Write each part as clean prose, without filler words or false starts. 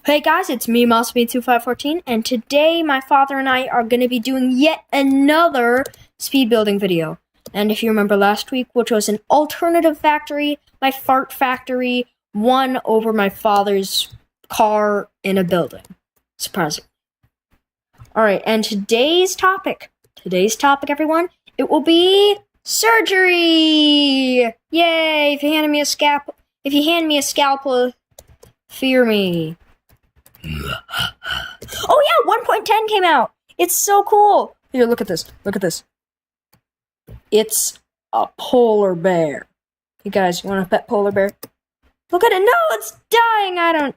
Hey guys, it's me, Masamitsu514, and today my father and I are going to be doing yet another speed building video. And if you remember last week, which was an alternative factory, my fart factory won over my father's car in a building. Surprising. Alright, and today's topic, everyone, it will be surgery! Yay! If you hand me a scalpel, fear me. Oh yeah, 1.10 came out. It's so cool. Here, look at this. It's a polar bear. You guys, you want a pet polar bear? Look at it. No, it's dying. I don't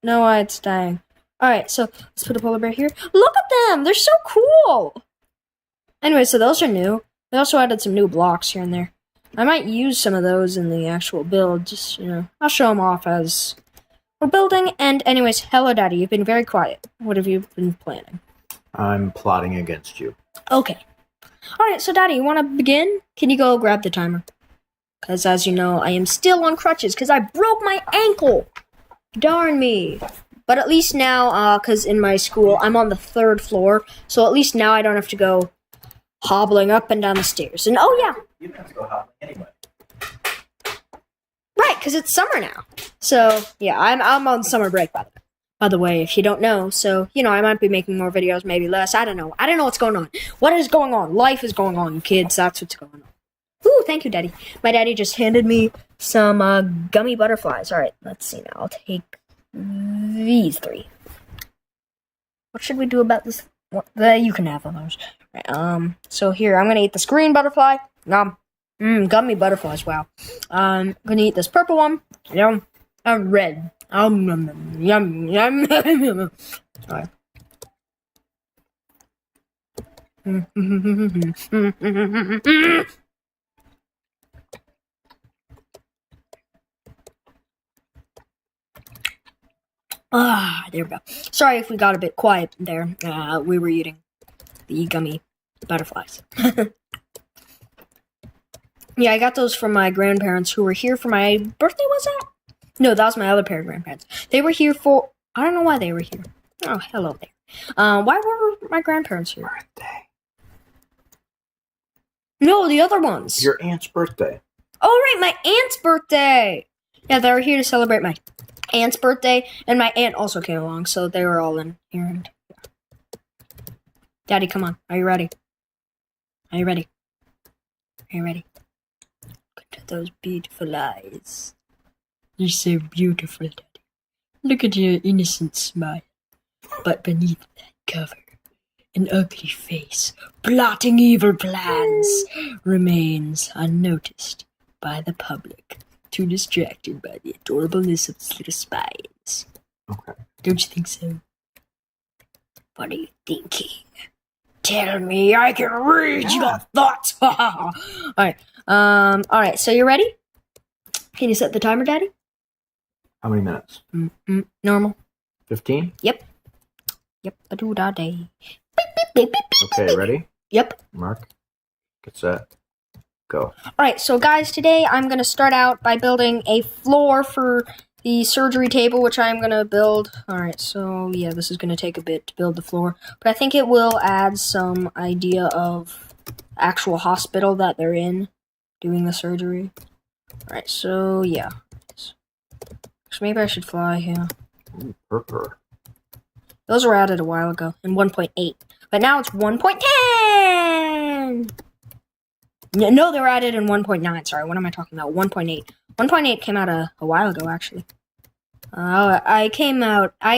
know why it's dying. Alright, so let's put a polar bear here. Look at them. They're so cool. Anyway, so those are new. They also added some new blocks here and there. I might use some of those in the actual build. Just, I'll show them off as we're building. And anyways, hello, Daddy. You've been very quiet. What have you been planning? I'm plotting against you. Okay. Alright, so Daddy, you want to begin? Can you go grab the timer? Because as you know, I am still on crutches because I broke my ankle. Darn me. But at least now, because in my school, I'm on the 3rd floor. So at least now I don't have to go hobbling up and down the stairs. And oh yeah. You don't have to go hobbling anyway. Right, because it's summer now. So yeah, I'm on summer break by the way, if you don't know. So, I might be making more videos, maybe less. I don't know. I don't know what's going on. What is going on? Life is going on, kids. That's what's going on. Ooh, thank you, Daddy. My daddy just handed me some gummy butterflies. Alright, let's see now. I'll take these 3. What should we do about this? You can have those. Right, so here, I'm gonna eat this green butterfly. Gummy butterflies, wow. I'm gonna eat this purple one. Yum. Red. Yum, yum, yum, yum. Alright. There we go. Sorry if we got a bit quiet there. We were eating the gummy butterflies. Yeah, I got those from my grandparents who were here for my birthday, was that? No, that was my other pair of grandparents. They were here for... I don't know why they were here. Oh, hello there. Why were my grandparents here? Birthday. No, the other ones. Your aunt's birthday. Oh, right, my aunt's birthday. Yeah, they were here to celebrate my aunt's birthday, and my aunt also came along, so they were all in here. And Daddy, come on. Are you ready? Are you ready? Look at those beautiful eyes. You're so beautiful, Daddy. Look at your innocent smile. But beneath that cover, an ugly face, plotting evil plans, remains unnoticed by the public, too distracted by the adorableness of its little spines. Okay. Don't you think so? What are you thinking? Tell me, I can read your thoughts. Alright, so you ready? Can you set the timer, Daddy? How many minutes? Normal. 15? Yep. A-do-da-day. Okay, ready? Yep. Mark. Get set. Go. Alright, so guys, today I'm going to start out by building a floor for the surgery table, which I'm going to build. Alright, so yeah, this is going to take a bit to build the floor. But I think it will add some idea of actual hospital that they're in doing the surgery. Alright, so yeah. So maybe I should fly here. Ooh, purple. Those were added a while ago in 1.8. But now it's 1.10! No, they were added in 1.9. Sorry, what am I talking about? 1.8. 1.8 came out a while ago, actually. I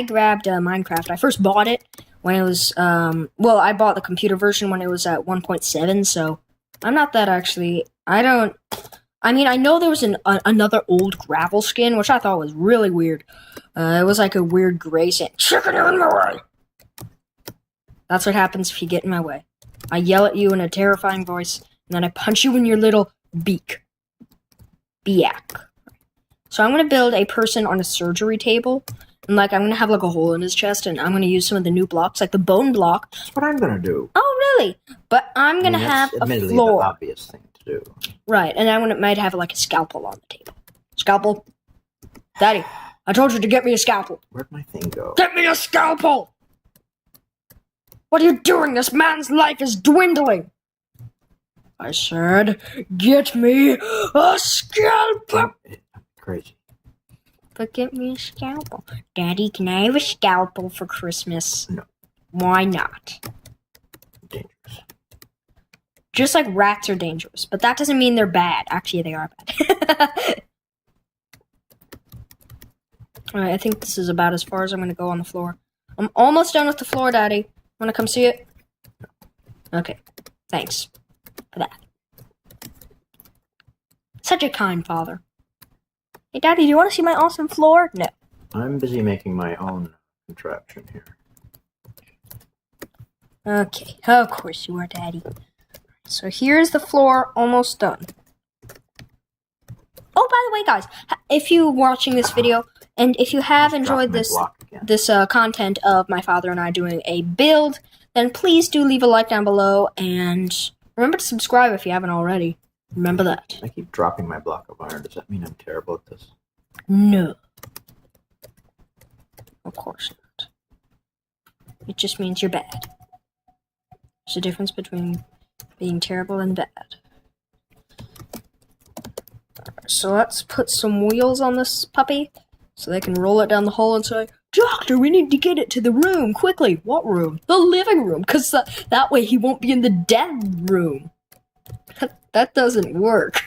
grabbed Minecraft. I first bought it when it was, I bought the computer version when it was at 1.7, so I'm not that actually, I know there was another old gravel skin, which I thought was really weird. It was like a weird gray saying, "Chicken in my way!" That's what happens if you get in my way. I yell at you in a terrifying voice, and then I punch you in your little beak. Beak. So I'm going to build a person on a surgery table, and I'm going to have a hole in his chest, and I'm going to use some of the new blocks, like the bone block. That's what I'm going to do. Oh, really? But I'm going to have a admittedly floor. The obvious thing to do. Right, and I might have a scalpel on the table. Scalpel. Daddy, I told you to get me a scalpel. Where'd my thing go? Get me a scalpel! What are you doing? This man's life is dwindling. I said, get me a scalpel. Crazy. But get me a scalpel. Daddy, can I have a scalpel for Christmas? No. Why not? Dangerous. Just like rats are dangerous, but that doesn't mean they're bad. Actually, they are bad. Alright, I think this is about as far as I'm going to go on the floor. I'm almost done with the floor, Daddy. Want to come see it? Okay. Thanks for that. Such a kind father. Hey, Daddy, do you want to see my awesome floor? No. I'm busy making my own contraption here. Okay, of course you are, Daddy. So here's the floor, almost done. Oh, by the way, guys, if you're watching this video, and if you have enjoyed this content of my father and I doing a build, then please do leave a like down below, and remember to subscribe if you haven't already. Remember that. I keep dropping my block of iron. Does that mean I'm terrible at this? No. Of course not. It just means you're bad. There's a difference between being terrible and bad. Alright, so let's put some wheels on this puppy so they can roll it down the hole and say, Doctor, we need to get it to the room quickly. What room? The living room, because that way he won't be in the dead room. That doesn't work.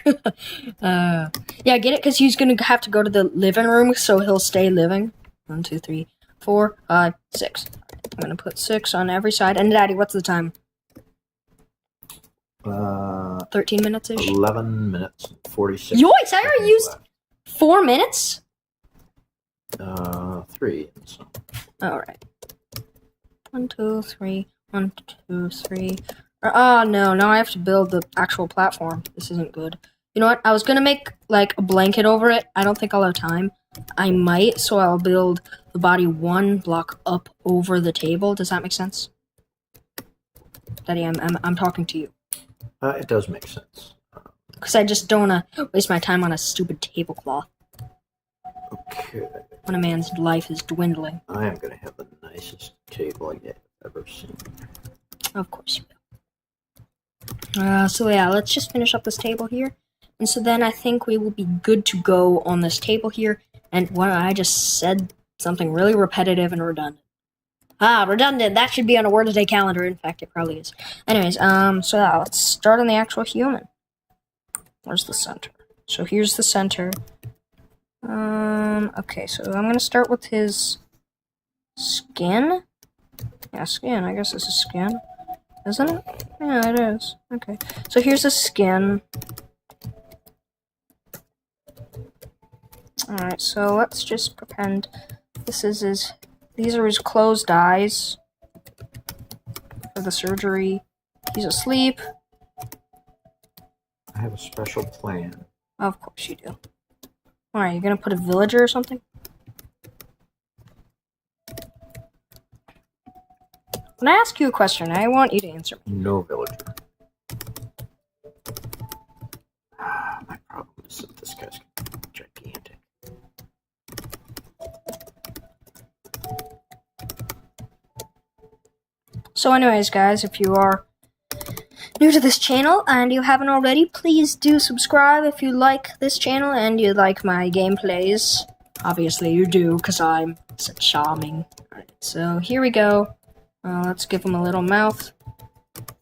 Yeah, get it? Because he's going to have to go to the living room, so he'll stay living. 1, 2, 3, 4, 5, 6. I'm going to put 6 on every side. And Daddy, what's the time? 13 minutes-ish? 11 minutes and 46 Yoicks, I already used left. 4 minutes? 3. So. Alright. 1, 2, 3. 1, 2, 3. Oh, no. Now I have to build the actual platform. This isn't good. You know what? I was going to make, like, a blanket over it. I don't think I'll have time. I might, so I'll build the body 1 block up over the table. Does that make sense? Daddy, I'm talking to you. It does make sense. Because I just don't want to waste my time on a stupid tablecloth Okay. when a man's life is dwindling. I am going to have the nicest table I've ever seen. Of course you will. So yeah, let's just finish up this table here. And so then I think we will be good to go on this table here. And when I just said something really repetitive and redundant. Redundant. That should be on a word of the day calendar. In fact, it probably is. Anyways, so yeah, let's start on the actual human. Where's the center? So here's the center. Okay, so I'm gonna start with his skin. Yeah, skin. I guess this is skin. Isn't it? Yeah, it is. Okay. So here's the skin. Alright, so let's just pretend these are his closed eyes for the surgery. He's asleep. I have a special plan. Of course you do. Alright, you're gonna put a villager or something? When I ask you a question, I want you to answer me. No villager. My problem is that this guy's gigantic. So anyways, guys, if you are new to this channel and you haven't already, please do subscribe if you like this channel and you like my gameplays. Obviously you do, because I'm so charming. Alright, so here we go. Let's give him a little mouth.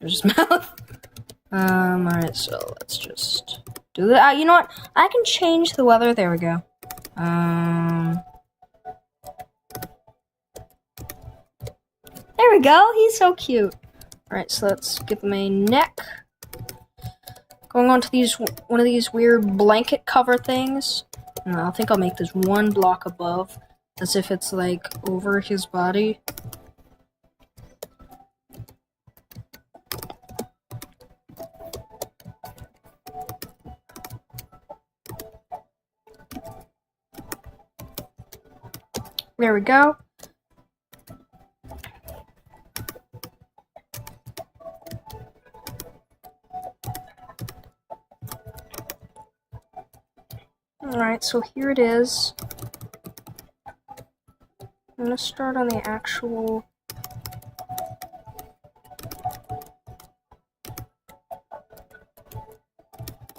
There's his mouth. Alright, so let's just do that. You know what? I can change the weather. There we go. There we go. He's so cute. Alright, so let's give him a neck. Going on to one of these weird blanket cover things. And I think I'll make this 1 block above, as if it's like over his body. There we go. Alright, so here it is. I'm gonna start on the actual...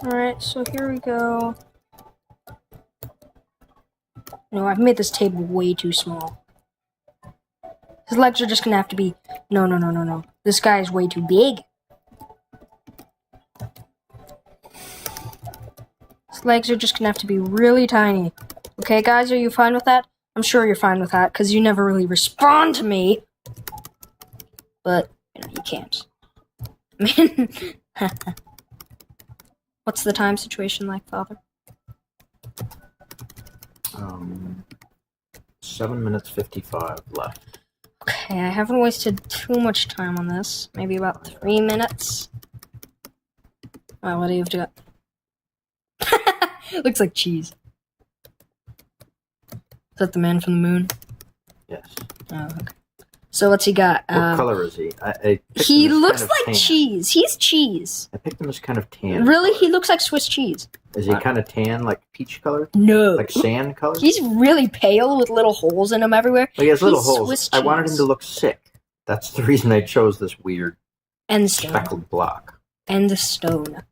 Alright, so here we go. No, I've made this table way too small. His legs are just gonna have to be... No. This guy is way too big. His legs are just gonna have to be really tiny. Okay, guys, are you fine with that? I'm sure you're fine with that, because you never really respond to me. But, you can't. I mean... What's the time situation like, Father? 7 minutes 55 left. Okay, I haven't wasted too much time on this. Maybe about 3 minutes. Oh, what do you have to go? Looks like cheese. Is that the man from the moon? Yes. Oh, okay. So what's he got? What color is he? He looks like cheese. He's cheese. I picked him as kind of tan. Really? He looks like Swiss cheese. Is he kind of tan, like peach color? No. Like sand color? He's really pale with little holes in him everywhere. Well, he has little He's holes. Swiss I wanted him to look sick. That's the reason I chose this weird End stone. speckled block. End stone.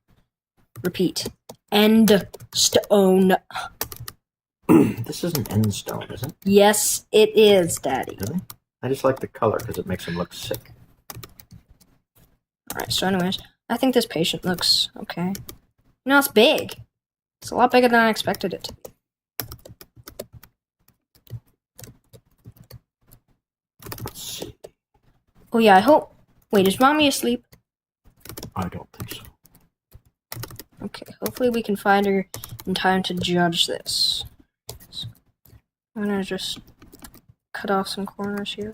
Repeat. End stone. This isn't end stone, is it? Yes, it is, Daddy. Really? I just like the color because it makes him look sick. Alright, so anyways, I think this patient looks okay. No, it's big. It's a lot bigger than I expected it to be. Let's see. Oh yeah, I hope... Wait, is Mommy asleep? I don't think so. Okay, hopefully we can find her in time to judge this. So, I'm gonna just cut off some corners here.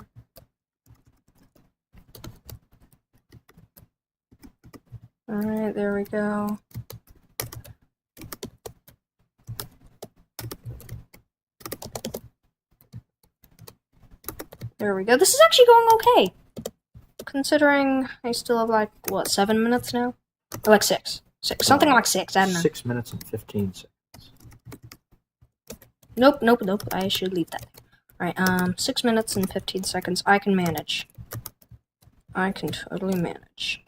Alright, there we go. There we go. This is actually going okay. Considering I still have like, what, 7 minutes now? Or like 6. 6. Something like 6, I don't know. 6 minutes and 15 seconds. Nope. I should leave that. Alright, 6 minutes and 15 seconds. I can manage. I can totally manage.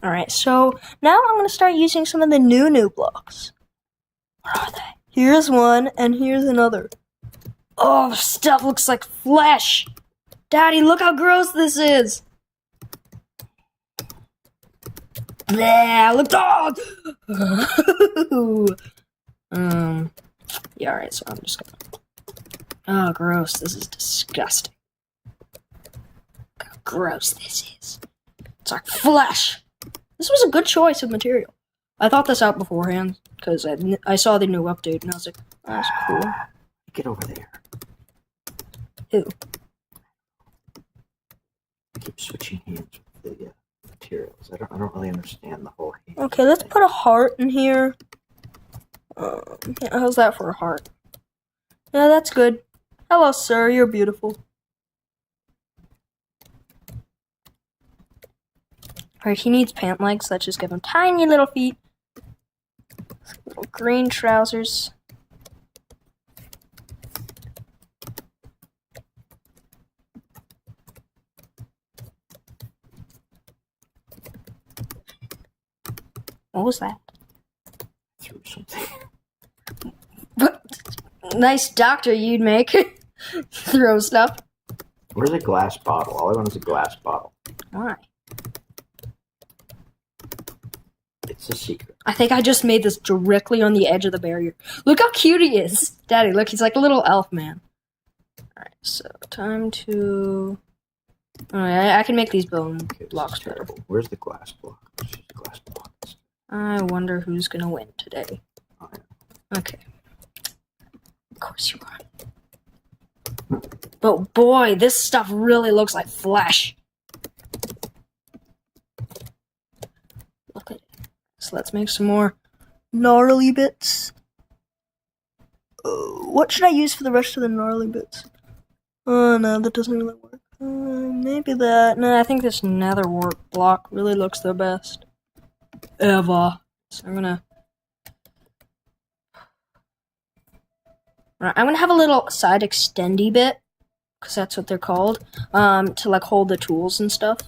Alright, so now I'm gonna start using some of the new blocks. Where are they? Here's one, and here's another. Oh, stuff looks like flesh! Daddy, look how gross this is! Bleh, look, yeah, alright, so I'm just gonna... Oh, gross, this is disgusting. Look how gross this is. It's like flesh! This was a good choice of material. I thought this out beforehand, because I saw the new update, and I was like, oh, that's cool. Get over there. Who? I keep switching hands with the materials. I don't really understand the whole hand. Okay, let's put a heart in here. How's that for a heart? Yeah, that's good. Hello, sir. You're beautiful. Alright, he needs pant legs. Let's just give him tiny little feet. Little green trousers. What was that? Threw something. What? Nice doctor you'd make. Throw stuff. Where's a glass bottle? All I want is a glass bottle. Why? It's a secret. I think I just made this directly on the edge of the barrier. Look how cute he is. Daddy, look, he's like a little elf man. Alright, so time to... Alright, I can make these bone blocks better. Where's the glass block? Glass block. I wonder who's gonna win today. Oh, yeah. Okay. Of course you are. But boy, this stuff really looks like flesh. Look at it. So let's make some more gnarly bits. What should I use for the rest of the gnarly bits? Oh no, that doesn't really work. Maybe that. No, I think this nether wart block really looks the best ever. So I'm gonna... Right, I'm gonna have a little side extendy bit, because that's what they're called, to like hold the tools and stuff.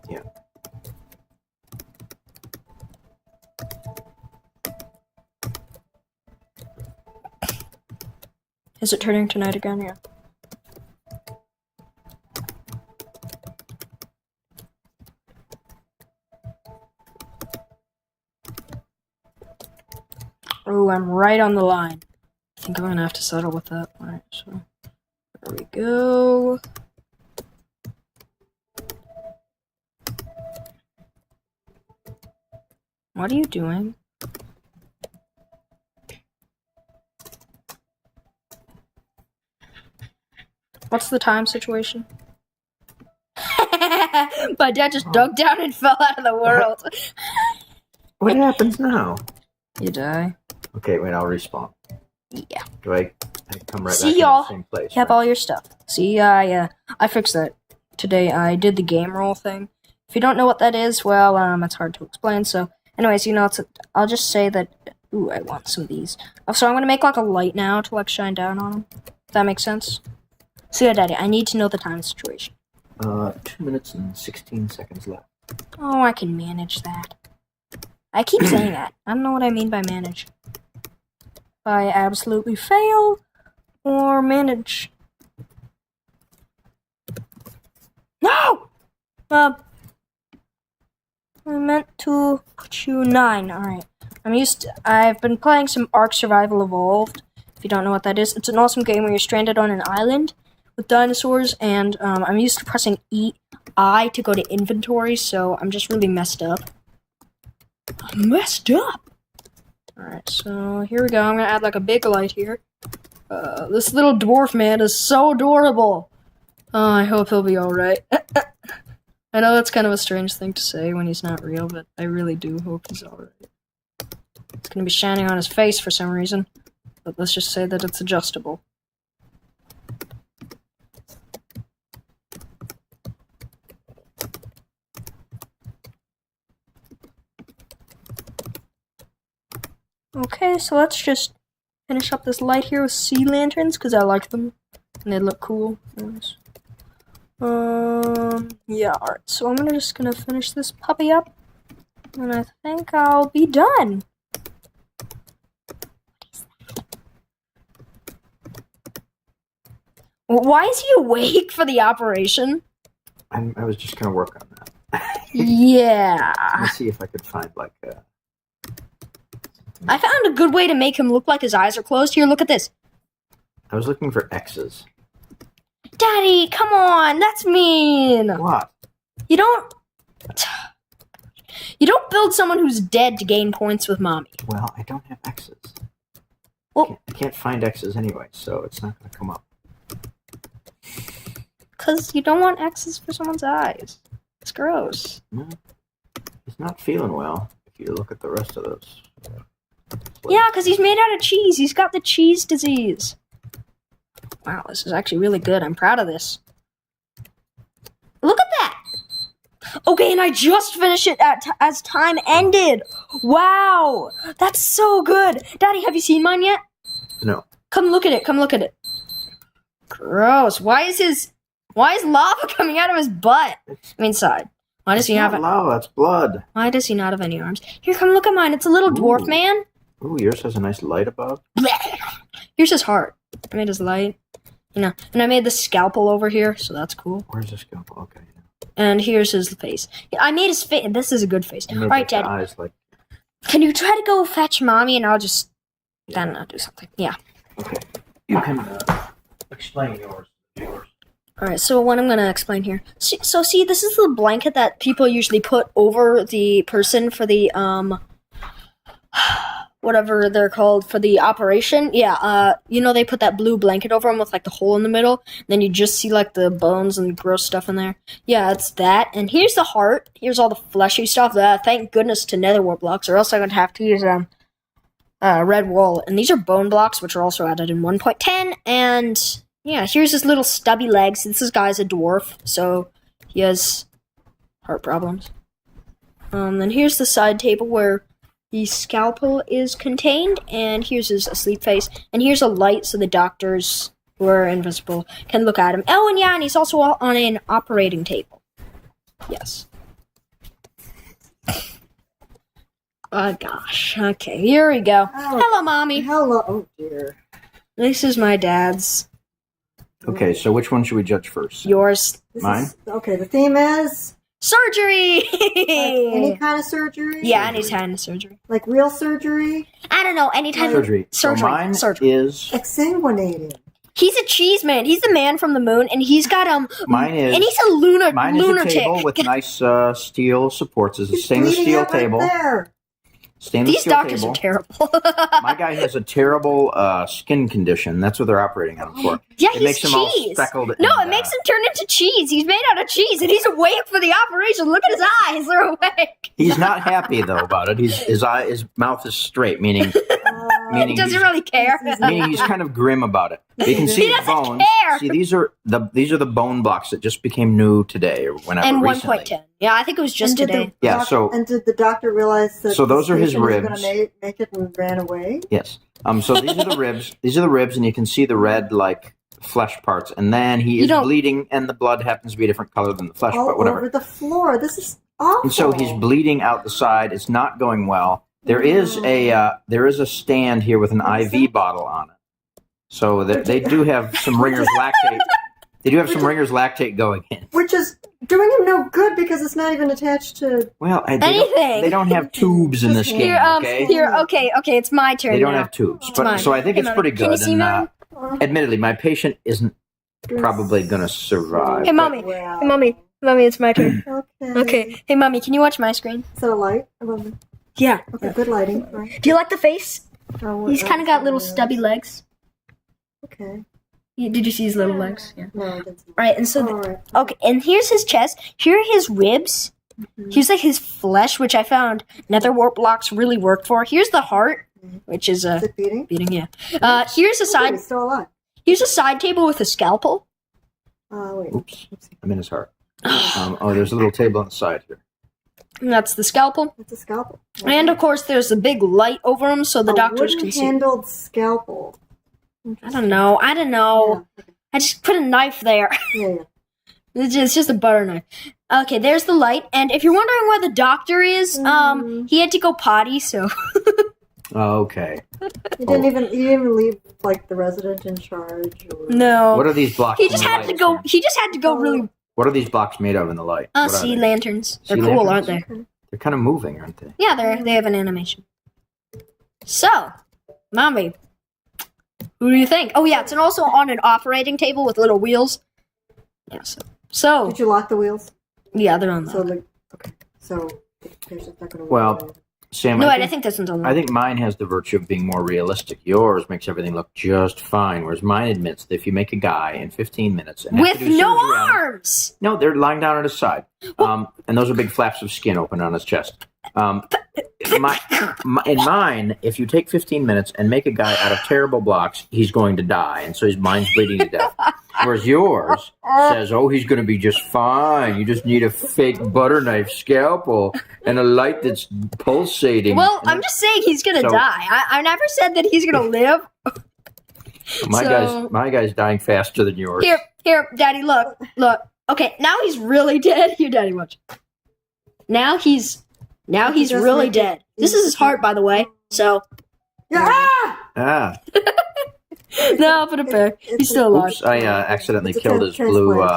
Yeah. Is it turning to night again? Yeah. Oh, I'm right on the line. I think I'm gonna have to settle with that. Alright, so there we go. What are you doing? What's the time situation? My dad just dug down and fell out of the world. What happens now? You die. Okay, wait, I'll respawn. Yeah. Do I come right See back y'all. to the same place? You have all your stuff. See, I fixed that today. I did the game roll thing. If you don't know what that is, well, it's hard to explain. So, anyways, I'll just say that. Ooh, I want some of these. So I'm gonna make like a light now to like shine down on them. If that makes sense. So yeah, Daddy, I need to know the time situation. 2 minutes and 16 seconds left. Oh, I can manage that. I keep saying that. I don't know what I mean by manage. If I absolutely fail or manage. No! I meant to put you 9. Alright. I've been playing some Ark Survival Evolved. If you don't know what that is, it's an awesome game where you're stranded on an island with dinosaurs, and I'm used to pressing I to go to inventory, so I'm just really messed up. I'm messed up! Alright, so here we go. I'm gonna add like a big light here. This little dwarf man is so adorable! Oh, I hope he'll be alright. I know that's kind of a strange thing to say when he's not real, but I really do hope he's alright. It's gonna be shining on his face for some reason, but let's just say that it's adjustable. Okay, so let's just finish up this light here with sea lanterns, because I like them, and they look cool. Nice. Yeah, alright, so I'm just gonna finish this puppy up, and I think I'll be done. Why is he awake for the operation? I was just gonna work on that. Yeah. Let me see if I could find like a... I found a good way to make him look like his eyes are closed. Here, look at this. I was looking for X's. Daddy, come on, that's mean. What? You don't build someone who's dead to gain points with mommy. Well, I don't have X's. Well, I can't find X's anyway, so it's not gonna come up. Because you don't want X's for someone's eyes. It's gross. No, he's not feeling well. If you look at the rest of those. Yeah, because he's made out of cheese. He's got the cheese disease. Wow, this is actually really good. I'm proud of this. Look at that! Okay, and I just finished it as time ended. Wow, that's so good. Daddy, have you seen mine yet? No. Come look at it. Come look at it. Gross. Why is lava coming out of his butt? I mean, side. Why does he have lava? It's blood. Why does he not have any arms? Here, come look at mine. It's a little dwarf man. Ooh, yours has a nice light above. Here's his heart. I made his light. And I made the scalpel over here, so that's cool. Where's the scalpel? Okay. And here's his face. I made his face. This is a good face. All right, Daddy. Eyes like... Can you try to go fetch mommy, and I'll just then I'll do something. Yeah. Okay. You can explain yours. All right. So what I'm gonna explain here. See, this is the blanket that people usually put over the person for the whatever they're called for the operation. Yeah, they put that blue blanket over them with like the hole in the middle. Then you just see like the bones and gross stuff in there. Yeah, it's that. And here's the heart. Here's all the fleshy stuff. Thank goodness to netherware blocks, or else I would have to use red wool. And these are bone blocks, which are also added in 1.10. And yeah, here's his little stubby legs. This guy's a dwarf, so he has heart problems. Then here's the side table where the scalpel is contained, and here's his asleep face, and here's a light so the doctors who are invisible can look at him. Oh, and yeah, and he's also on an operating table. Yes. Oh gosh. Okay, here we go. Oh, hello, Mommy. Hello. Oh dear. This is my dad's. Okay, so which one should we judge first? Yours. Mine? Okay, the theme is surgery. like any kind of surgery. Yeah, any kind of surgery. Like real surgery. I don't know, any type Surgery. of surgery. So mine surgery. is... Exsanguinating. He's a cheese man. He's the man from the moon, and he's got Mine is... and he's a lunar Mine is a lunatic. table with nice steel supports. It's a He's stainless bleeding steel out right table. there. Stainless These steel doctors table. are terrible. My guy has a terrible skin condition. That's what they're operating on him for. Yeah, It he's makes him all cheese. speckled. No, and, it makes him turn into cheese. He's made out of cheese, and he's awake for the operation. Look at his eyes; they're awake. He's not happy though about it. His mouth is straight, meaning He doesn't really care. meaning he's kind of grim about it. You can see He his doesn't bones. care. See, these are the bone blocks that just became new today or whenever And recently. 1.10. Yeah, I think it was just And did today. the Yeah, doc- so- and did the doctor realize that So those are his patient was ribs. gonna make it and ran away? Yes. So these are the ribs. These are the ribs, and you can see the red like flesh parts. And then he is bleeding, and the blood happens to be a different color than the flesh. All But whatever. over the floor. This is awful. And so he's bleeding out the side. It's not going well. There is a stand here with an IV bottle on it. So they do have some Ringer's lactate. They do have some Ringer's lactate going in. Which is doing him no good because it's not even attached to. Well, Anything. they don't have tubes in this game. Here, Okay, okay, it's my turn. they don't now. have tubes. It's mine. So I think Hey, it's Mommy, pretty can you good. see And mine? admittedly, my patient isn't probably going to survive. Hey, Mommy. Wow. Hey, Mommy, it's my turn. Okay. Okay. Hey, Mommy, can you watch my screen? Is that a light? I love it. Yeah. Okay, good lighting. Right. Do you like the face? Oh, He's kind of got little stubby legs. Okay. Did you see his little legs? Yeah. No, I didn't see. Right, and so All right. okay, and here's his chest. Here are his ribs. Here's like his flesh, which I found nether warp blocks really worked for. Here's the heart, which is Is it beating? beating. Yeah. Here's a Oh, side. he's still alive. Here's a side table with a scalpel. Wait. Oops, I'm in his heart. There's a little table on the side here. And that's the scalpel. It's a scalpel. And of course, there's a big light over him, so the doctors can see. Handled scalpel. I don't know. Yeah. I just put a knife there. Yeah. It's just a butter knife. Okay, there's the light. And if you're wondering where the doctor is, he had to go potty, so. Okay. He didn't even leave like the resident in charge. Or... No. What are these blocks? He in just the had light, to go. Sam? He just had to go really. What are these blocks made of in the light? What are Sea they? lanterns. They're Sea cool, lanterns? aren't they? They're kind of moving, aren't they? Yeah, they have an animation. So, Mommy, who do you think? Oh yeah, it's also on an operating table with little wheels. Yeah. So Did you lock the wheels? yeah, they're on So that. like, okay. So the patient's not going to. Well, Sam, No, I wait, think, I think this one's on that. I think mine has the virtue of being more realistic. Yours makes everything look just fine, whereas mine admits that if you make a guy in 15 minutes and have With to do no surgery on him- arms. No, they're lying down on his side. And those are big flaps of skin open on his chest. In mine, if you take 15 minutes and make a guy out of terrible blocks, he's going to die. And so his mind's bleeding to death. Whereas yours says, oh, he's going to be just fine. You just need a fake butter knife scalpel and a light that's pulsating. Well, And I'm just saying he's gonna So- die. I never said that he's gonna live. my guy's dying faster than yours. Here, Daddy, look. Okay, now he's really dead. Here, Daddy, watch. Now he's just really like dead. This is his heart, by the way. So Yeah. Ah, no, I'll put it back. He's still alive. oops! I accidentally It's a killed his transplant. blue.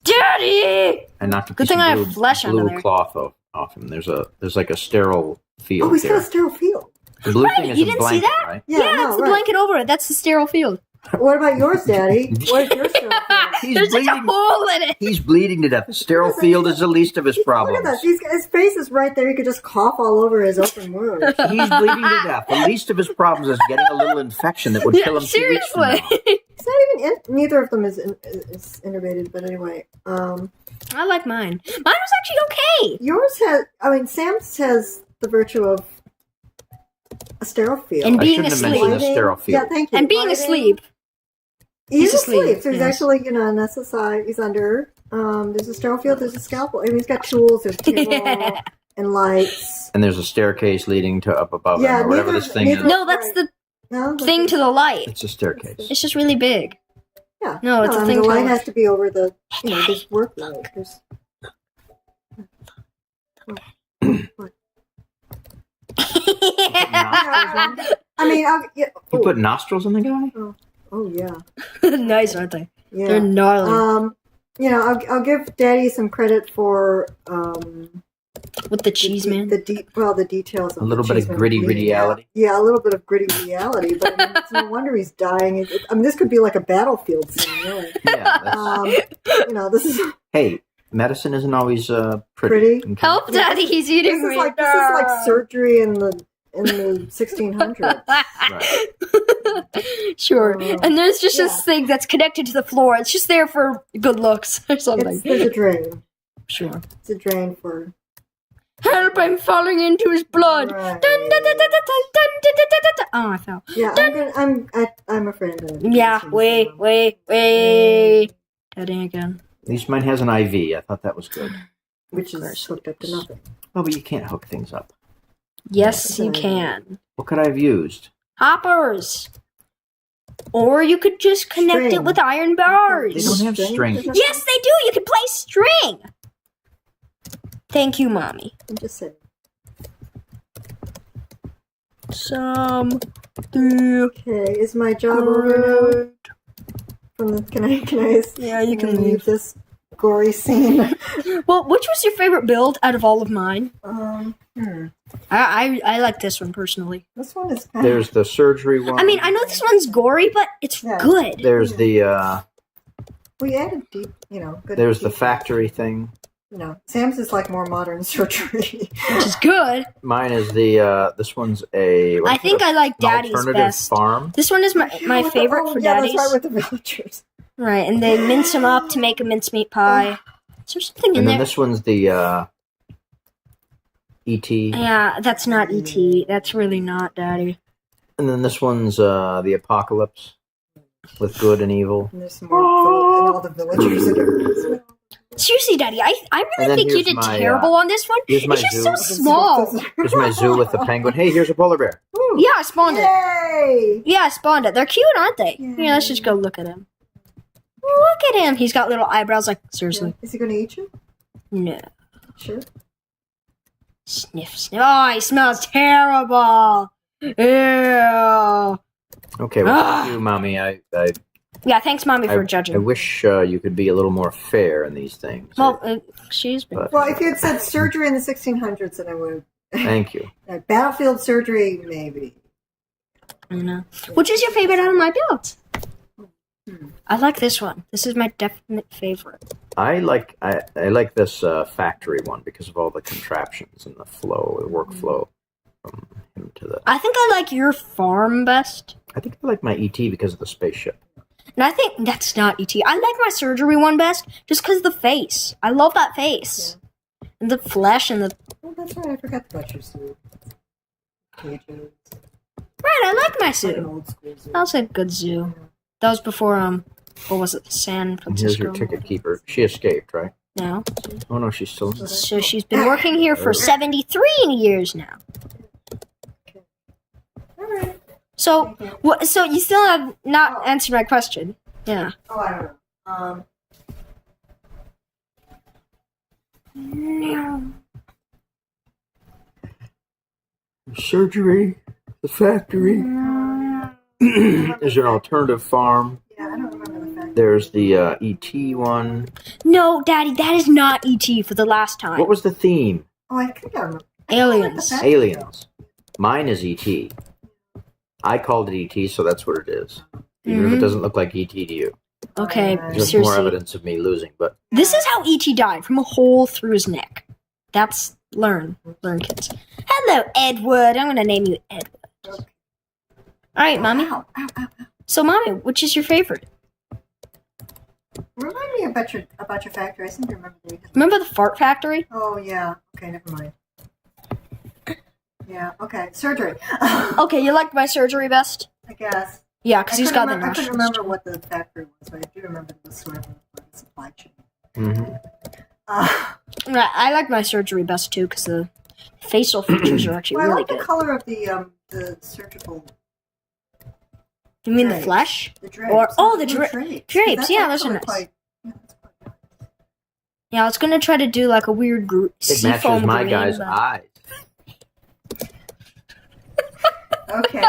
Daddy! I knocked a Good piece thing of I blue, have flesh under blue there. cloth off him. There's like a sterile field Oh, he's got here. a sterile field. The blue thing is you a didn't see blanket, that? right? Yeah, no, it's the right. blanket over it. That's the sterile field. What about yours, Daddy? What is your sterile field? He's There's just a bleeding. hole in it. He's bleeding to death. The sterile field is the least of his Look at problems. that. His face is right there. He could just cough all over his open wound. He's bleeding to death. The least of his problems is getting a little infection that would kill him 2 weeks from Seriously. now. It's not even neither of them is innervated, but anyway. I like mine. Mine was actually okay. Yours Sam's has the virtue of a sterile field. And I being shouldn't have asleep. mentioned the sterile field. Yeah, thank you. And being Lighting. asleep. He's He's asleep, asleep. So he's yes. actually, on the side. He's under. There's a sterile field. There's a scalpel. I mean, he's got tools. There's a table and lights. And there's a staircase leading to up above Yeah, him, or whatever neither- this thing is. neither- No, that's the No, thing to the light. It's a staircase. It's just really big. Yeah. No, it's a I mean, thing the to light the has to be over the, this work light. There's... I mean, You put nostrils in the guy? oh yeah, Nice, aren't they? yeah. They're gnarly. I'll give Daddy some credit for With the cheese man. the details. Of A little the bit of cheese man gritty bleeding out. reality. Yeah, a little bit of gritty reality, but I mean, it's no wonder he's dying. I mean, this could be like a battlefield scene, really. Yeah. This is Hey, medicine isn't always pretty. Pretty? Okay. Help, Daddy, he's eating me. this is like surgery in the 1600s. Right. Sure. Oh, And there's just yeah. this thing that's connected to the floor. It's just there for good looks or something. There's a drain. Sure. It's a drain for. Help, I'm falling into his blood. Right. Dun, dun, dun, dun, dun, dun, dun, dun, dun, dun, dun. Oh, I fell. Yeah, I'm afraid of it. Yeah, wait. Daddy again. At least mine has an IV. I thought that was good. Which is hooked up to nothing. Oh, but you can't hook things up. Yes, you can. What could I have used? Hoppers. Or you could just connect it String. with iron They bars. don't have string. Yes, they do. You can play string. Thank you, Mommy. I'm just saying. Okay, is my job over now? Can I Yeah, you can leave leave. this gory scene? Well, which was your favorite build out of all of mine? Hmm. I like this one personally. This one is kind There's the surgery one. I mean, I know this one's gory, but it's Yeah. good. There's the we added deep, good. there's the deep- factory thing. Sam's is like more modern surgery. Which is good. Mine is the this one's a. I think I like Daddy's alternative best. farm. This one is my favorite for Daddy's. That's right, with the villagers. Right, and they mince them up to make a mincemeat pie. Is there something in And then there? this one's the ET. Yeah, that's not ET. That's really not Daddy. And then this one's the apocalypse with good and evil. And there's more and all the villagers that are. Seriously, Daddy, I And really then think you here's did my, terrible on this one. here's my It's just zoo. so small. Here's my zoo with the penguin. Hey, here's a polar bear. Yeah, I spawned it. Yay! Yeah, I spawned it. They're cute, aren't they? Yeah. Yeah, let's just go look at him. Look at him. He's got little eyebrows. Like, seriously. Is he going to eat you? No. Sure. Sniff, sniff. Oh, he smells terrible. Ew. Okay, well, thank you, Mommy. Yeah, thanks, Mommy, for judging. I wish you could be a little more fair in these things. Well, excuse me. But- Well, if you had said surgery in the 1600s, then I would. Thank you. Battlefield surgery, maybe. I know. Which is your favorite out of my builds? I like this one. This is my definite favorite. I like this factory one because of all the contraptions and the flow, the workflow from him to the. I think I like your farm best. I think I like my ET because of the spaceship. And I think that's not ET. I like my surgery one best just because of the face. I love that face. And the flesh and the... Oh, that's right. I forgot about your suit. Cages. Right, I like my Like an zoo. old school zoo. That was a good zoo. That was before, what was it, San And here's Francisco? your ticket keeper. She escaped, right? No. Oh no, she's still. So she's been working here for 73 years now. All right. So, so you still have not answered my question. Yeah. Oh, I don't know. Surgery, the factory. There's an alternative farm. Yeah, I don't remember the fact. There's the ET one. No, Daddy, that is not ET for the last time. What was the theme? Oh, I think I remember. Aliens. Aliens. Mine is ET. I called it ET, so that's what it is. Even if it doesn't look like ET to you. Okay, Just more seriously. evidence of me losing, but This is how ET died, from a hole through his neck. That's learn, kids. Hello, Edward. I'm gonna name you Edward. Okay. All right, Mommy. Ow, ow, ow, ow. So, Mommy, which is your favorite? Remind me about your factory. I seem to remember the. Remember the fart factory? Oh yeah. Okay, never mind. Yeah. Okay. Surgery. Okay, you like my surgery best? I guess. Yeah, because he's got the I couldn't nostrils. remember what the factory was, but I do remember it was sort of a supply chain. mhm. Right, I like my surgery best too, because facial features are actually Well, I really like good. the color of the surgical. You mean the drapes. flesh? The drapes. Or Oh, the blue drapes, That's yeah, those are actually nice. quite- yeah, that's quite nice. Yeah, I was gonna try to do like a weird It seafoam matches my green, guy's but... eyes. Okay.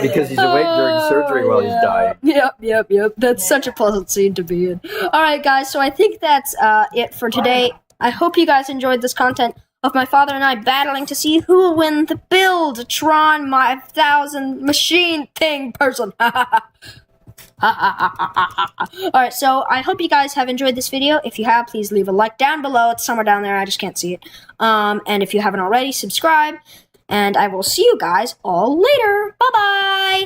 Because he's awake during surgery while he's dying. Yep. That's such a pleasant scene to be in. Alright, guys, so I think that's it for today. I hope you guys enjoyed this content of my father and I battling to see who will win the build Tron 5000 machine thing person. Alright, so I hope you guys have enjoyed this video. If you have, please leave a like down below. It's somewhere down there. I just can't see it. And if you haven't already, subscribe. And I will see you guys all later. Bye-bye!